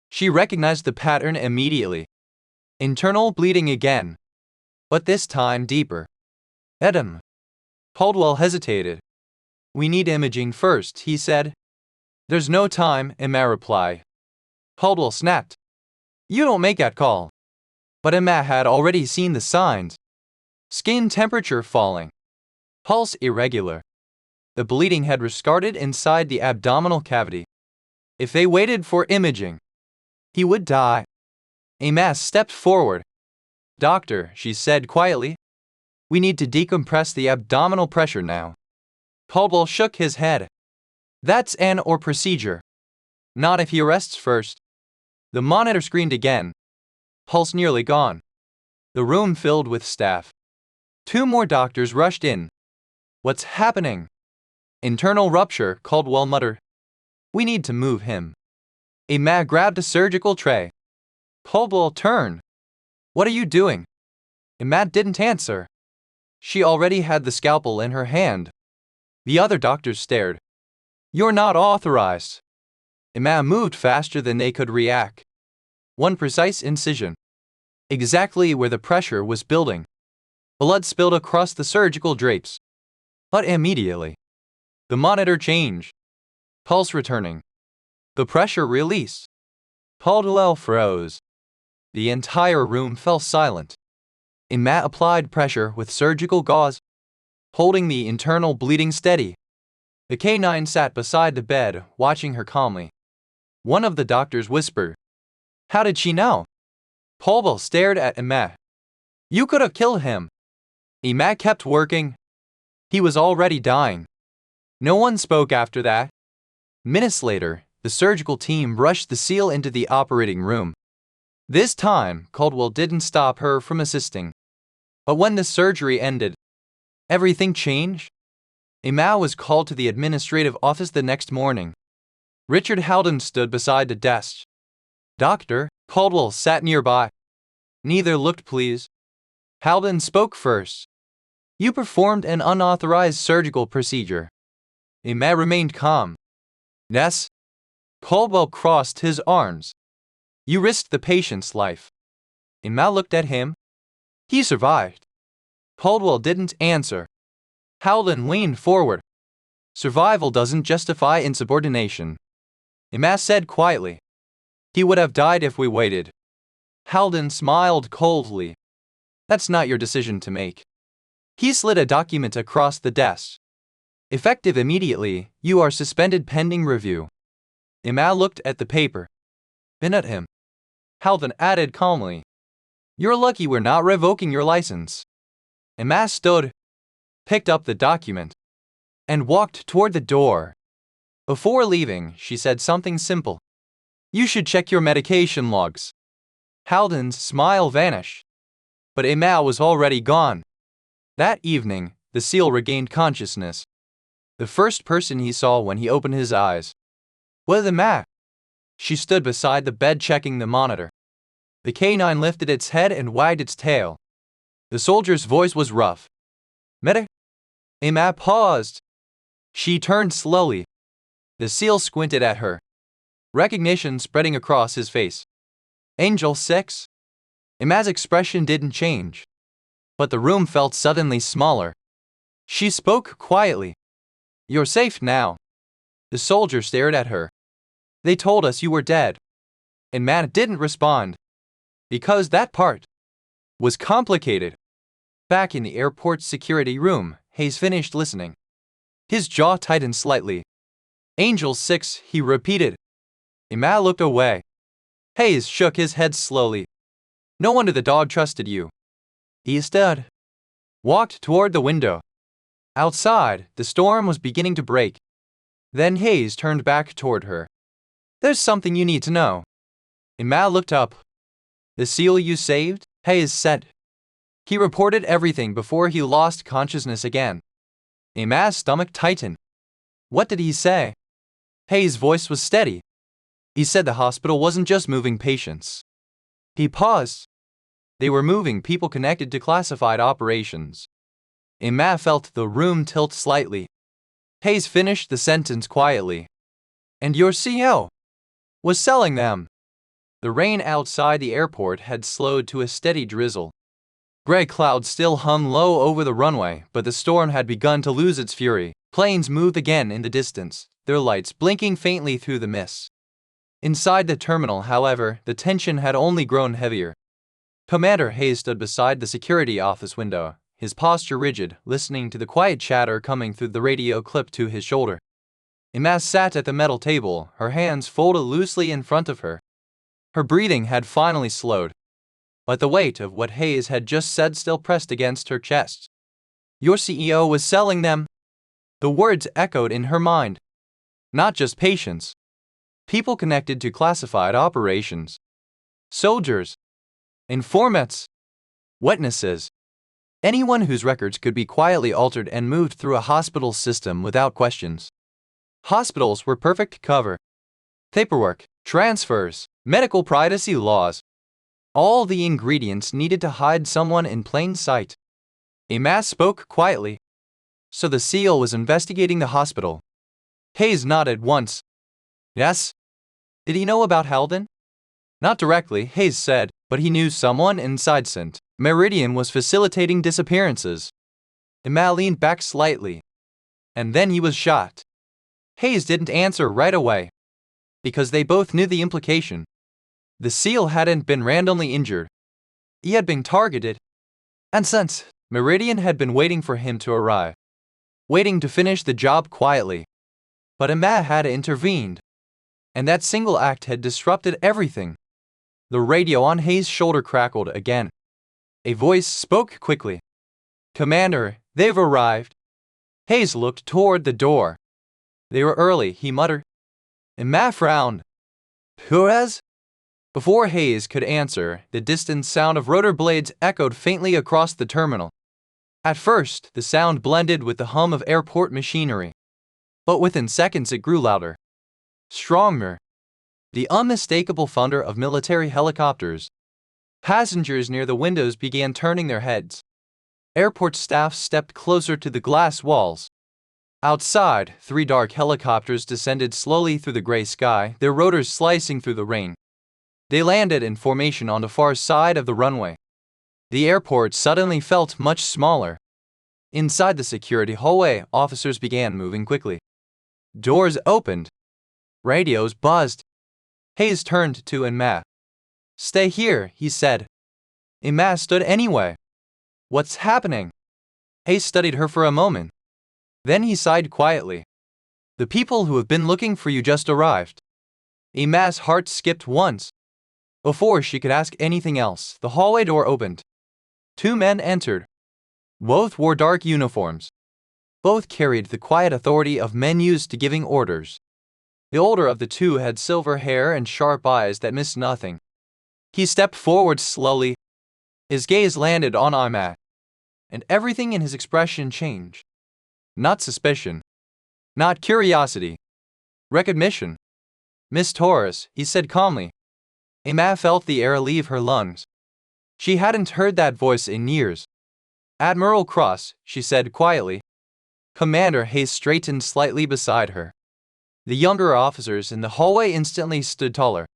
She recognized the pattern immediately. Internal bleeding again. But this time deeper. Edem. Caldwell hesitated. We need imaging first, he said. There's no time, Emma replied. Caldwell snapped. You don't make that call. But Emma had already seen the signs. Skin temperature falling. Pulse irregular. The bleeding had restarted inside the abdominal cavity. If they waited for imaging, he would die. Emma stepped forward. Doctor, she said quietly. We need to decompress the abdominal pressure now. Caldwell shook his head. That's an or procedure. Not if he arrests first. The monitor screened again. Pulse nearly gone. The room filled with staff. 2 more doctors rushed in. What's happening? Internal rupture, Caldwell muttered. We need to move him. Emma grabbed a surgical tray. Caldwell turned. What are you doing? Emma didn't answer. She already had the scalpel in her hand. The other doctors stared. You're not authorized. Emma moved faster than they could react. One precise incision. Exactly where the pressure was building. Blood spilled across the surgical drapes. But immediately, the monitor changed. Pulse returning. The pressure released. Caldwell froze. The entire room fell silent. Emma applied pressure with surgical gauze, holding the internal bleeding steady. The canine sat beside the bed, watching her calmly. One of the doctors whispered, How did she know? Caldwell stared at Emma. You could have killed him. Emma kept working. He was already dying. No one spoke after that. Minutes later, the surgical team rushed the seal into the operating room. This time, Caldwell didn't stop her from assisting. But when the surgery ended, everything changed. Emma was called to the administrative office the next morning. Richard Haldon stood beside the desk. Doctor, Caldwell sat nearby. Neither looked pleased. Haldon spoke first. You performed an unauthorized surgical procedure. Emma remained calm. Yes. Caldwell crossed his arms. You risked the patient's life. Emma looked at him. He survived. Caldwell didn't answer. Haldon leaned forward. Survival doesn't justify insubordination. Emma said quietly. He would have died if we waited. Haldon smiled coldly. That's not your decision to make. He slid a document across the desk. Effective immediately, you are suspended pending review. Emma looked at the paper. Then at him. Haldon added calmly. You're lucky we're not revoking your license. Emma stood, picked up the document, and walked toward the door. Before leaving, she said something simple. You should check your medication logs. Haldon's smile vanished. But Emma was already gone. That evening, the seal regained consciousness. The first person he saw when he opened his eyes was Emma. She stood beside the bed checking the monitor. The canine lifted its head and wagged its tail. The soldier's voice was rough. Medic? Emma paused. She turned slowly. The seal squinted at her, recognition spreading across his face. Angel 6? Emma's expression didn't change, but the room felt suddenly smaller. She spoke quietly. You're safe now. The soldier stared at her. They told us you were dead. Emma didn't respond, because that part was complicated. Back in the airport's security room, Hayes finished listening. His jaw tightened slightly. Angel 6, he repeated. Emma looked away. Hayes shook his head slowly. No wonder the dog trusted you. He stood, walked toward the window. Outside, the storm was beginning to break. Then Hayes turned back toward her. There's something you need to know. Emma looked up. The seal you saved? Hayes said. He reported everything before he lost consciousness again. Emma's stomach tightened. What did he say? Hayes' voice was steady. He said the hospital wasn't just moving patients. He paused. They were moving people connected to classified operations. Emma felt the room tilt slightly. Hayes finished the sentence quietly. And your CEO was selling them. The rain outside the airport had slowed to a steady drizzle. Gray clouds still hung low over the runway, but the storm had begun to lose its fury. Planes moved again in the distance, their lights blinking faintly through the mist. Inside the terminal, however, the tension had only grown heavier. Commander Hayes stood beside the security office window, his posture rigid, listening to the quiet chatter coming through the radio clipped to his shoulder. Emma sat at the metal table, her hands folded loosely in front of her. Her breathing had finally slowed, but the weight of what Hayes had just said still pressed against her chest. Your CEO was selling them. The words echoed in her mind. Not just patients. People connected to classified operations. Soldiers. Informants. Witnesses. Anyone whose records could be quietly altered and moved through a hospital system without questions. Hospitals were perfect cover. Paperwork, transfers, medical privacy laws. All the ingredients needed to hide someone in plain sight. Emma spoke quietly. So the SEAL was investigating the hospital. Hayes nodded once. Yes. Did he know about Halden? Not directly, Hayes said, but he knew someone inside St. Meridian was facilitating disappearances. Emma leaned back slightly. And then he was shot. Hayes didn't answer right away, because they both knew the implication. The SEAL hadn't been randomly injured. He had been targeted. And since Meridian had been waiting for him to arrive, waiting to finish the job quietly. But Emma had intervened, and that single act had disrupted everything. The radio on Hayes' shoulder crackled again. A voice spoke quickly. Commander, they've arrived. Hayes looked toward the door. They were early, he muttered. Emma frowned. Perez? Before Hayes could answer, the distant sound of rotor blades echoed faintly across the terminal. At first, the sound blended with the hum of airport machinery. But within seconds it grew louder. Stronger. The unmistakable thunder of military helicopters. Passengers near the windows began turning their heads. Airport staff stepped closer to the glass walls. Outside, 3 dark helicopters descended slowly through the gray sky, their rotors slicing through the rain. They landed in formation on the far side of the runway. The airport suddenly felt much smaller. Inside the security hallway, officers began moving quickly. Doors opened. Radios buzzed. Hayes turned to Emma. Stay here, he said. Emma stood anyway. What's happening? Hayes studied her for a moment. Then he sighed quietly. The people who have been looking for you just arrived. Emma's heart skipped once. Before she could ask anything else, the hallway door opened. 2 men entered. Both wore dark uniforms. Both carried the quiet authority of men used to giving orders. The older of the 2 had silver hair and sharp eyes that missed nothing. He stepped forward slowly. His gaze landed on Emma, and everything in his expression changed. Not suspicion. Not curiosity. Recognition. Miss Torres, he said calmly. Emma felt the air leave her lungs. She hadn't heard that voice in years. Admiral Cross, she said quietly. Commander Hayes straightened slightly beside her. The younger officers in the hallway instantly stood taller.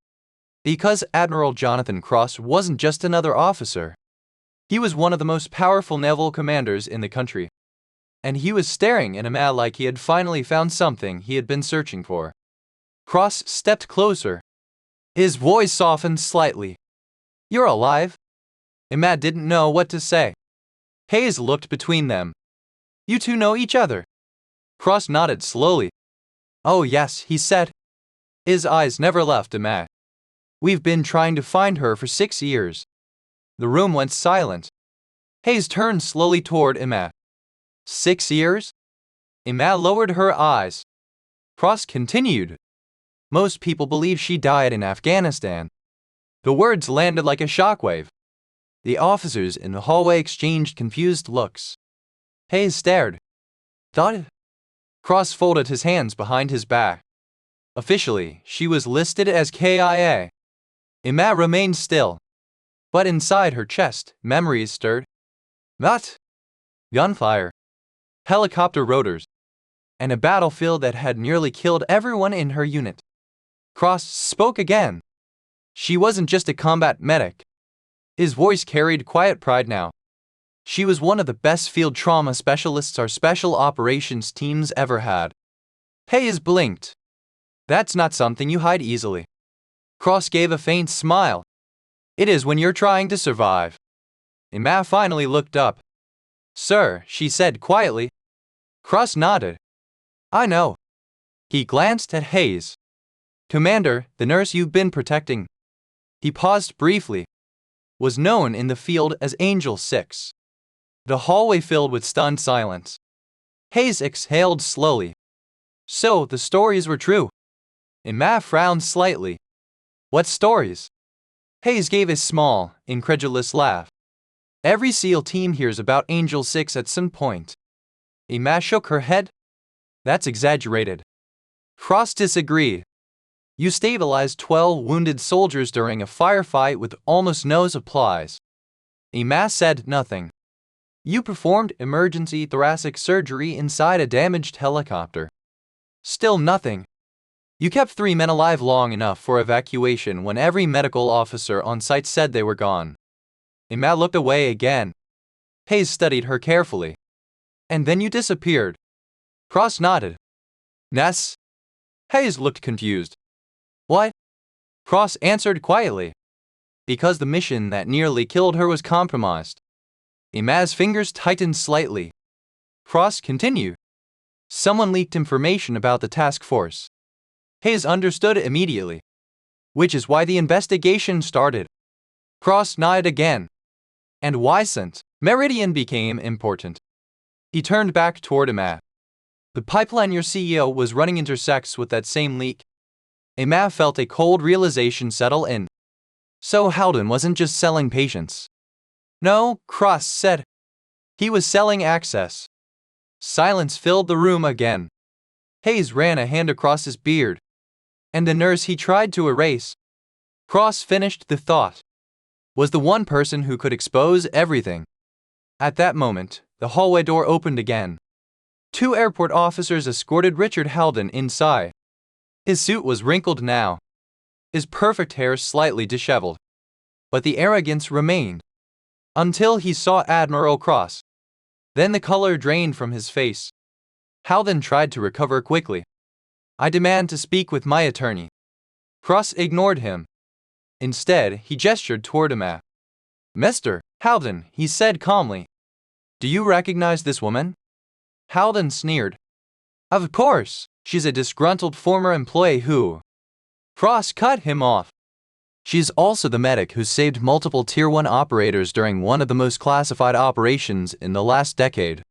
Because Admiral Jonathan Cross wasn't just another officer. He was one of the most powerful naval commanders in the country. And he was staring at Emma like he had finally found something he had been searching for. Cross stepped closer. His voice softened slightly. "You're alive?" Emma didn't know what to say. Hayes looked between them. "You two know each other?" Cross nodded slowly. "Oh yes," he said. His eyes never left Emma. "We've been trying to find her for 6 years." The room went silent. Hayes turned slowly toward Emma. 6 years? Emma lowered her eyes. Cross continued. "Most people believe she died in Afghanistan." The words landed like a shockwave. The officers in the hallway exchanged confused looks. Hayes stared. "Thought?" Cross folded his hands behind his back. Officially, she was listed as KIA. Emma remained still. But inside her chest, memories stirred. What? Gunfire. Helicopter rotors. And a battlefield that had nearly killed everyone in her unit. Cross spoke again. She wasn't just a combat medic. His voice carried quiet pride now. She was one of the best field trauma specialists our special operations teams ever had. Hayes blinked. "That's not something you hide easily." Cross gave a faint smile. "It is when you're trying to survive." Emma finally looked up. "Sir," she said quietly. Cross nodded. "I know." He glanced at Hayes. "Commander, the nurse you've been protecting." He paused briefly. "Was known in the field as Angel 6. The hallway filled with stunned silence. Hayes exhaled slowly. "So, the stories were true." Emma frowned slightly. "What stories?" Hayes gave a small, incredulous laugh. "Every SEAL team hears about Angel 6 at some point." Emma shook her head. "That's exaggerated." Cross disagreed. "You stabilized 12 wounded soldiers during a firefight with almost no supplies." Emma said nothing. "You performed emergency thoracic surgery inside a damaged helicopter." Still nothing. "You kept 3 men alive long enough for evacuation when every medical officer on site said they were gone." Emma looked away again. Hayes studied her carefully. "And then you disappeared." Cross nodded. "Ness?" Hayes looked confused. "What?" Cross answered quietly. "Because the mission that nearly killed her was compromised." Emma's fingers tightened slightly. Cross continued. "Someone leaked information about the task force." Hayes understood immediately. "Which is why the investigation started." Cross nodded again. "And why St. Meridian became important." He turned back toward Emma. "The pipeline your CEO was running intersects with that same leak." Emma felt a cold realization settle in. So Howden wasn't just selling patients. "No," Cross said. "He was selling access." Silence filled the room again. Hayes ran a hand across his beard. "And the nurse he tried to erase." Cross finished the thought. "Was the one person who could expose everything." At that moment, the hallway door opened again. 2 airport officers escorted Richard Howden inside. His suit was wrinkled now. His perfect hair slightly disheveled. But the arrogance remained. Until he saw Admiral Cross. Then the color drained from his face. Howden tried to recover quickly. "I demand to speak with my attorney." Cross ignored him. Instead, he gestured toward Emma. "Mr. Howden," he said calmly. "Do you recognize this woman?" Howden sneered. "Of course, she's a disgruntled former employee who..." Cross cut him off. "She's also the medic who saved multiple Tier 1 operators during one of the most classified operations in the last decade."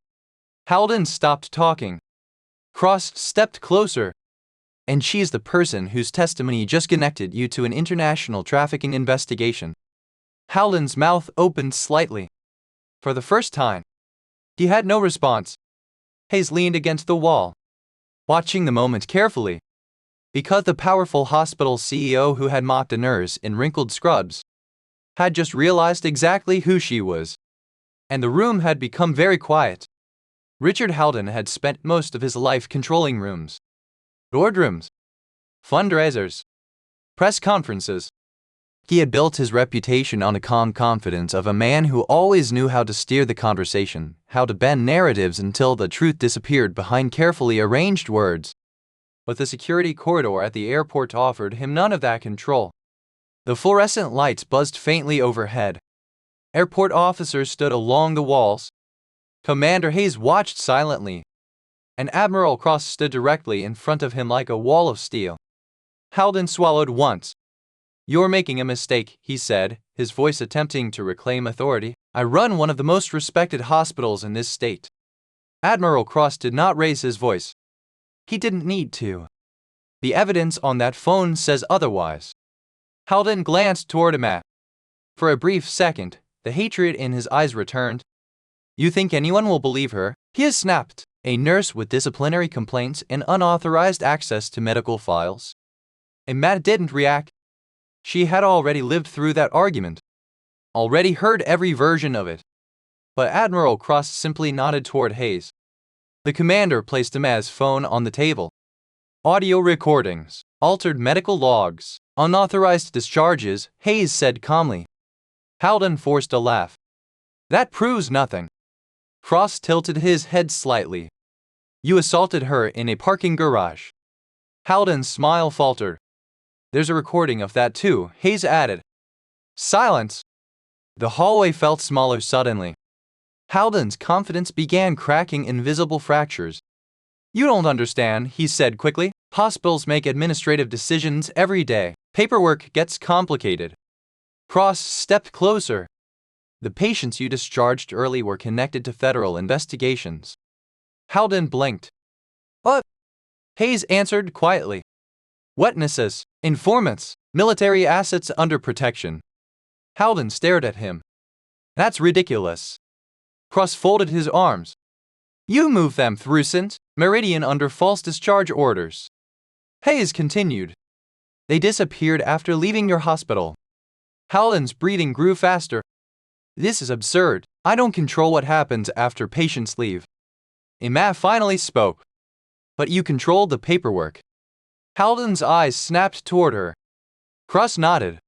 Howden stopped talking. Cross stepped closer. "And she's the person whose testimony just connected you to an international trafficking investigation." Howden's mouth opened slightly. For the first time. He had no response. Hayes leaned against the wall, watching the moment carefully. Because the powerful hospital CEO who had mocked a nurse in wrinkled scrubs had just realized exactly who she was. And the room had become very quiet. Richard Haldon had spent most of his life controlling rooms, boardrooms, fundraisers, press conferences. He had built his reputation on the calm confidence of a man who always knew how to steer the conversation, how to bend narratives until the truth disappeared behind carefully arranged words. But the security corridor at the airport offered him none of that control. The fluorescent lights buzzed faintly overhead. Airport officers stood along the walls. Commander Hayes watched silently, and Admiral Cross stood directly in front of him like a wall of steel. Haldon swallowed once. "You're making a mistake," he said, his voice attempting to reclaim authority. "I run one of the most respected hospitals in this state." Admiral Cross did not raise his voice. He didn't need to. The evidence on that phone says otherwise. Haldon glanced toward Matt. For a brief second, the hatred in his eyes returned. "You think anyone will believe her?" he has snapped. A nurse with disciplinary complaints and unauthorized access to medical files. And Matt didn't react. She had already lived through that argument. Already heard every version of it. But Admiral Cross simply nodded toward Hayes. The commander placed Matt's phone on the table. "Audio recordings, altered medical logs, unauthorized discharges," Hayes said calmly. Haldon forced a laugh. "That proves nothing." Cross tilted his head slightly. "You assaulted her in a parking garage." Haldon's smile faltered. "There's a recording of that too," Hayes added. Silence. The hallway felt smaller suddenly. Haldon's confidence began cracking invisible fractures. "You don't understand," he said quickly. "Hospitals make administrative decisions every day. Paperwork gets complicated." Cross stepped closer. "The patients you discharged early were connected to federal investigations." Haldon blinked. "What?" Hayes answered quietly. "Witnesses, informants, military assets under protection." Haldon stared at him. "That's ridiculous." Cross folded his arms. "You moved them through St. Meridian under false discharge orders." Hayes continued. "They disappeared after leaving your hospital." Haldon's breathing grew faster. "This is absurd. I don't control what happens after patients leave." Emma finally spoke. "But you controlled the paperwork." Haldon's eyes snapped toward her. Cross nodded.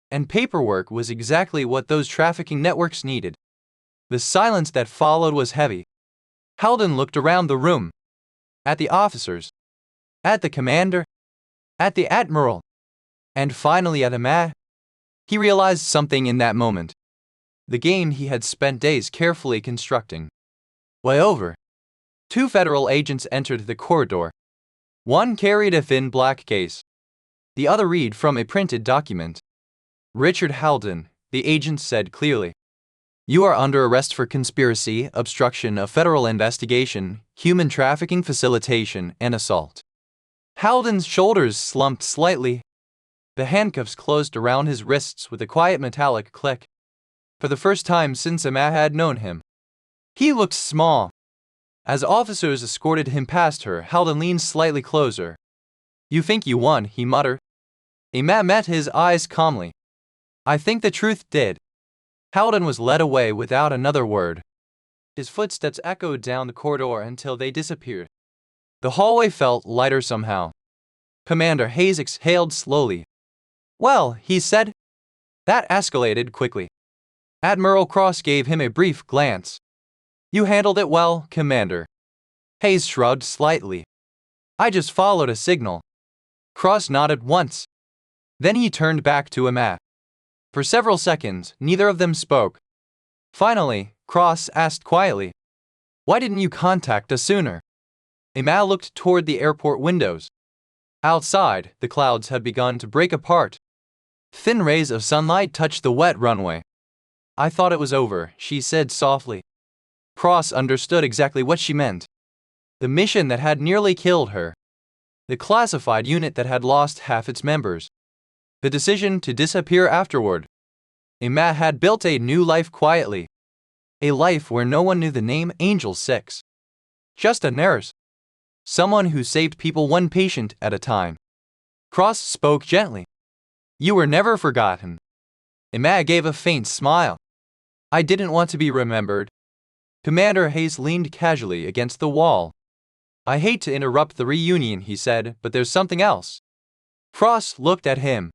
And paperwork was exactly what those trafficking networks needed. The silence that followed was heavy. Haldon looked around the room. At the officers. At the commander. At the admiral. And finally at Emma. He realized something in that moment. The game he had spent days carefully constructing. Way over. Two federal agents entered the corridor. One carried a thin black case. The other read from a printed document. "Richard Haldon," the agent said clearly. "You are under arrest for conspiracy, obstruction of federal investigation, human trafficking facilitation, and assault." Haldon's shoulders slumped slightly. The handcuffs closed around his wrists with a quiet metallic click. For the first time since Emma had known him, he looked small. As officers escorted him past her, Haldon leaned slightly closer. "You think you won," he muttered. Emma met his eyes calmly. "I think the truth did." Haldon was led away without another word. His footsteps echoed down the corridor until they disappeared. The hallway felt lighter somehow. Commander Hayes exhaled slowly. "Well," he said. That escalated quickly. Admiral Cross gave him a brief glance. "You handled it well, Commander." Hayes shrugged slightly. "I just followed a signal." Cross nodded once. Then he turned back to Emma. For several seconds, neither of them spoke. Finally, Cross asked quietly, "Why didn't you contact us sooner?" Emma looked toward the airport windows. Outside, the clouds had begun to break apart. Thin rays of sunlight touched the wet runway. "I thought it was over," she said softly. Cross understood exactly what she meant. The mission that had nearly killed her. The classified unit that had lost half its members. The decision to disappear afterward. Emma had built a new life quietly. A life where no one knew the name Angel 6. Just a nurse. Someone who saved people one patient at a time. Cross spoke gently. "You were never forgotten." Emma gave a faint smile. "I didn't want to be remembered." Commander Hayes leaned casually against the wall. I hate to interrupt the reunion, he said, but there's something else. Cross looked at him.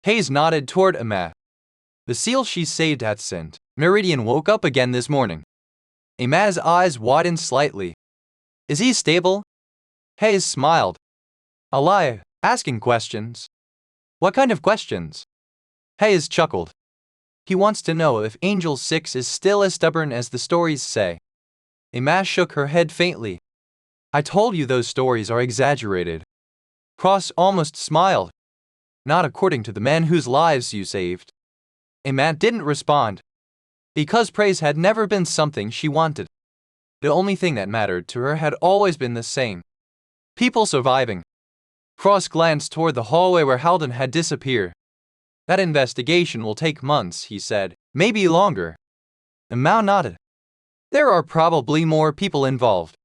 Hayes nodded toward Emma. The seal she saved at St. Meridian woke up again this morning. Emma's eyes widened slightly. Is he stable? Hayes smiled. Alive, asking questions. What kind of questions? Hayes chuckled. He wants to know if Angel 6 is still as stubborn as the stories say. Emma shook her head faintly. I told you those stories are exaggerated. Cross almost smiled. Not according to the men whose lives you saved. Emma didn't respond. Because praise had never been something she wanted. The only thing that mattered to her had always been the same. People surviving. Cross glanced toward the hallway where Halden had disappeared. That investigation will take months, he said, maybe longer. Emma nodded. There are probably more people involved.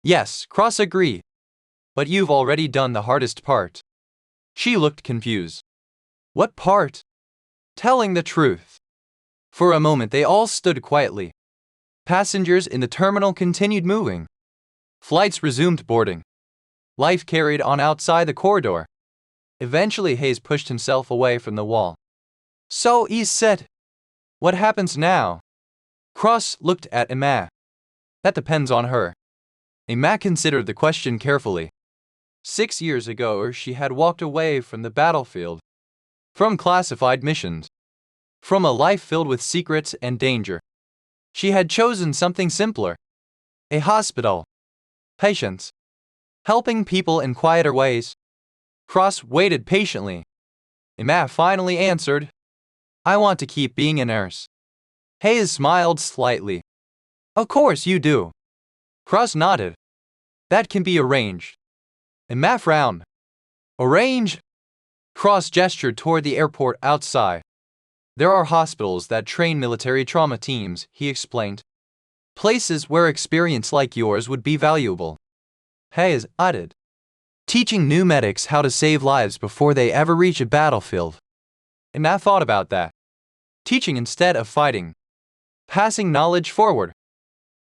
Yes, Cross agreed. But you've already done the hardest part. She looked confused. What part? Telling the truth. For a moment they all stood quietly. Passengers in the terminal continued moving. Flights resumed boarding. Life carried on outside the corridor. Eventually Hayes pushed himself away from the wall. So he said, what happens now? Cross looked at Emma. That depends on her. Emma considered the question carefully. 6 years ago she had walked away from the battlefield. From classified missions. From a life filled with secrets and danger. She had chosen something simpler. A hospital. Patients. Helping people in quieter ways. Cross waited patiently. Emma finally answered, I want to keep being a nurse. Hayes smiled slightly. Of course you do. Cross nodded. That can be arranged. Emma frowned. Arrange? Cross gestured toward the airport outside. There are hospitals that train military trauma teams, he explained. Places where experience like yours would be valuable. Hayes added. Teaching new medics how to save lives before they ever reach a battlefield. Emma thought about that. Teaching instead of fighting. Passing knowledge forward.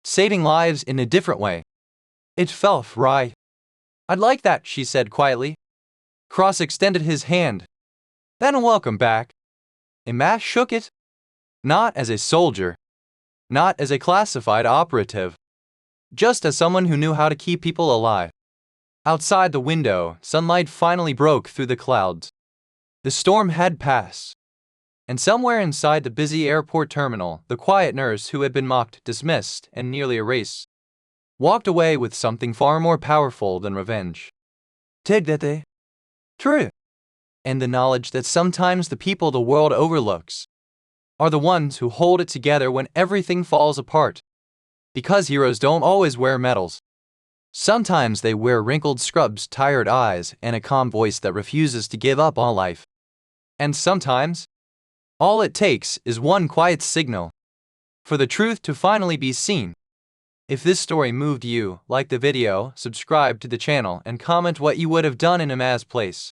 Saving lives in a different way. It felt right. I'd like that, she said quietly. Cross extended his hand. Then welcome back. Emma shook it. Not as a soldier. Not as a classified operative. Just as someone who knew how to keep people alive. Outside the window, sunlight finally broke through the clouds. The storm had passed. And somewhere inside the busy airport terminal, the quiet nurse who had been mocked, dismissed, and nearly erased, walked away with something far more powerful than revenge. Take that. True. And the knowledge that sometimes the people the world overlooks are the ones who hold it together when everything falls apart. Because heroes don't always wear medals. Sometimes they wear wrinkled scrubs, tired eyes, and a calm voice that refuses to give up on life. And sometimes, all it takes is one quiet signal for the truth to finally be seen. If this story moved you, like the video, subscribe to the channel, and comment what you would have done in Emma's place.